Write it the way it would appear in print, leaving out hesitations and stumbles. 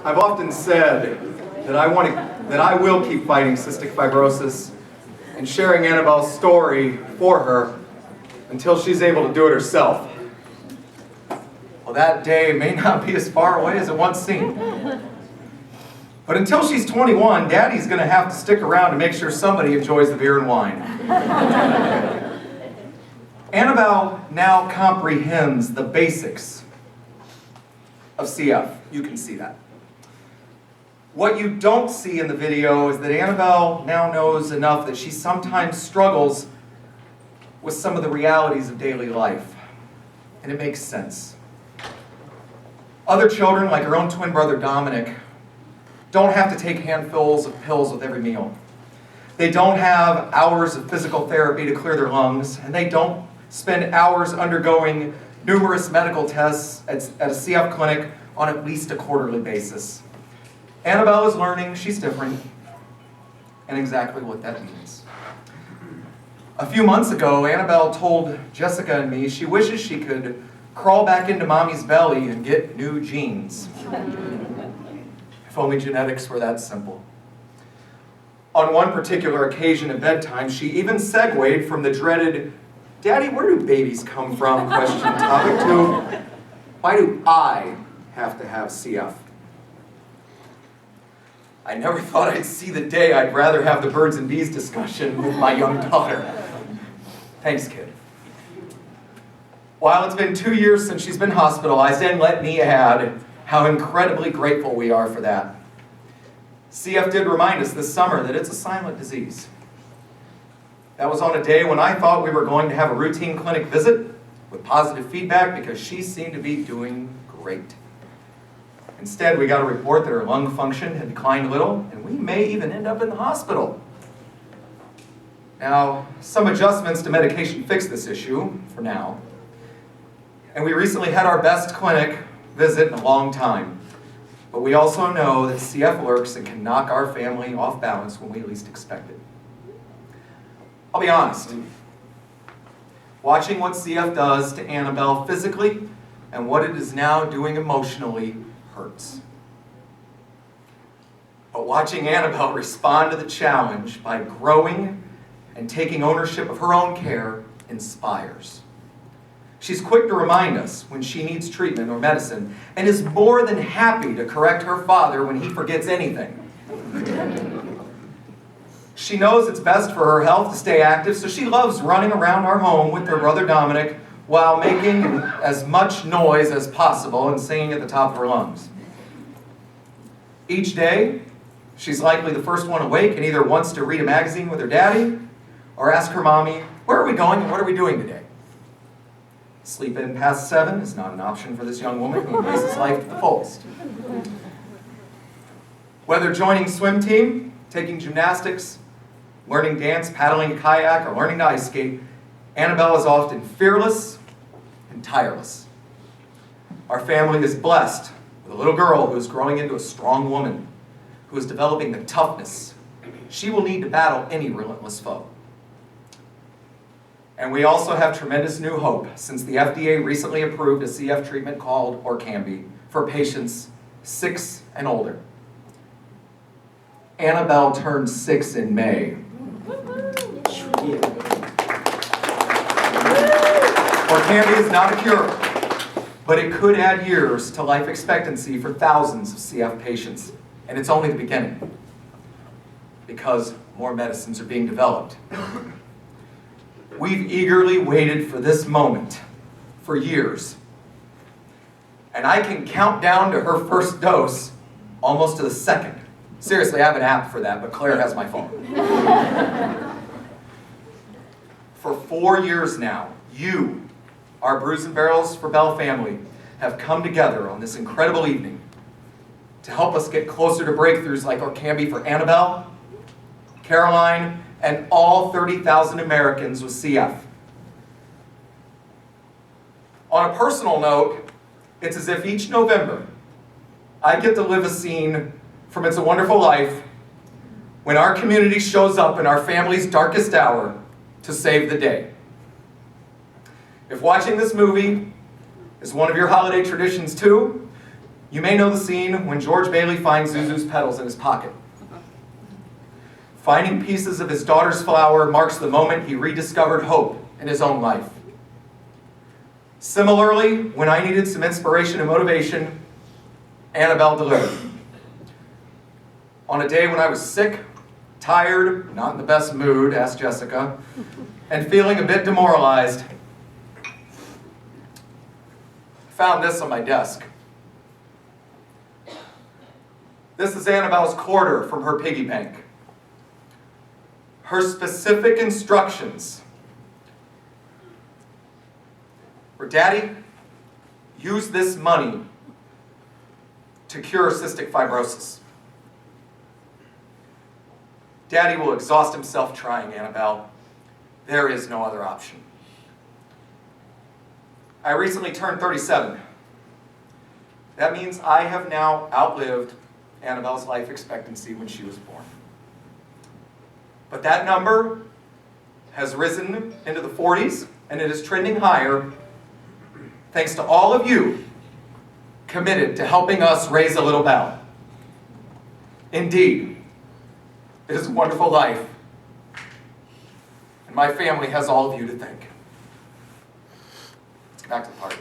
I've often said that I will keep fighting cystic fibrosis and sharing Annabelle's story for her until she's able to do it herself. Well, that day may not be as far away as it once seemed. But until she's 21, Daddy's going to have to stick around to make sure somebody enjoys the beer and wine. Annabelle now comprehends the basics of CF. You can see that. What you don't see in the video is that Annabelle now knows enough that she sometimes struggles with some of the realities of daily life. And it makes sense. Other children, like her own twin brother Dominic, don't have to take handfuls of pills with every meal. They don't have hours of physical therapy to clear their lungs, and they don't spend hours undergoing numerous medical tests at a CF clinic on at least a quarterly basis. Annabelle is learning she's different, and exactly what that means. A few months ago, Annabelle told Jessica and me she wishes she could crawl back into mommy's belly and get new genes. If only genetics were that simple. On one particular occasion at bedtime, she even segued from the dreaded, "Daddy, where do babies come from?" question topic to, "Why do I have to have CF?" I never thought I'd see the day I'd rather have the birds and bees discussion with my young daughter. Thanks, kid. While it's been 2 years since she's been hospitalized, and let me add how incredibly grateful we are for that. CF did remind us this summer that it's a silent disease. That was on a day when I thought we were going to have a routine clinic visit with positive feedback because she seemed to be doing great. Instead, we got a report that her lung function had declined a little, and we may even end up in the hospital. Now, some adjustments to medication fixed this issue, for now. And we recently had our best clinic visit in a long time. But we also know that CF lurks and can knock our family off balance when we least expect it. I'll be honest. Watching what CF does to Annabelle physically and what it is now doing emotionally hurts. But watching Annabelle respond to the challenge by growing and taking ownership of her own care inspires. She's quick to remind us when she needs treatment or medicine, and is more than happy to correct her father when he forgets anything. She knows it's best for her health to stay active, so she loves running around our home with her brother Dominic while making as much noise as possible and singing at the top of her lungs. Each day, she's likely the first one awake and either wants to read a magazine with her daddy or ask her mommy, "Where are we going and what are we doing today?" Sleep in past 7 is not an option for this young woman who embraces life to the fullest. Whether joining swim team, taking gymnastics, learning dance, paddling a kayak, or learning to ice skate, Annabelle is often fearless and tireless. Our family is blessed with a little girl who is growing into a strong woman, who is developing the toughness she will need to battle any relentless foe. And we also have tremendous new hope since the FDA recently approved a CF treatment called Orkambi for patients 6 and older. Annabelle turned 6 in May. Orkambi is not a cure, but it could add years to life expectancy for thousands of CF patients. And it's only the beginning, because more medicines are being developed. We've eagerly waited for this moment for years. And I can count down to her first dose almost to the second. Seriously, I have an app for that, but Claire has my phone. For 4 years now, you, our Brews Barrels for Belle family, have come together on this incredible evening to help us get closer to breakthroughs like Orkambi for Annabelle, Caroline, and all 30,000 Americans with CF. On a personal note, it's as if each November I get to live a scene from It's a Wonderful Life when our community shows up in our family's darkest hour to save the day. If watching this movie is one of your holiday traditions too, You may know the scene when George Bailey finds Zuzu's petals in his pocket. Finding pieces of his daughter's flower marks the moment he rediscovered hope in his own life. Similarly, when I needed some inspiration and motivation, Annabelle delivered. On a day when I was sick, tired, not in the best mood, asked Jessica, and feeling a bit demoralized, I found this on my desk. This is Annabelle's quarter from her piggy bank. Her specific instructions were, Daddy, use this money to cure cystic fibrosis. Daddy will exhaust himself trying, Annabelle. There is no other option. I recently turned 37. That means I have now outlived Annabelle's life expectancy when she was born. But that number has risen into the 40s, and it is trending higher thanks to all of you committed to helping us raise a little Belle. Indeed, it is a wonderful life, and my family has all of you to thank. Let's get back to the party.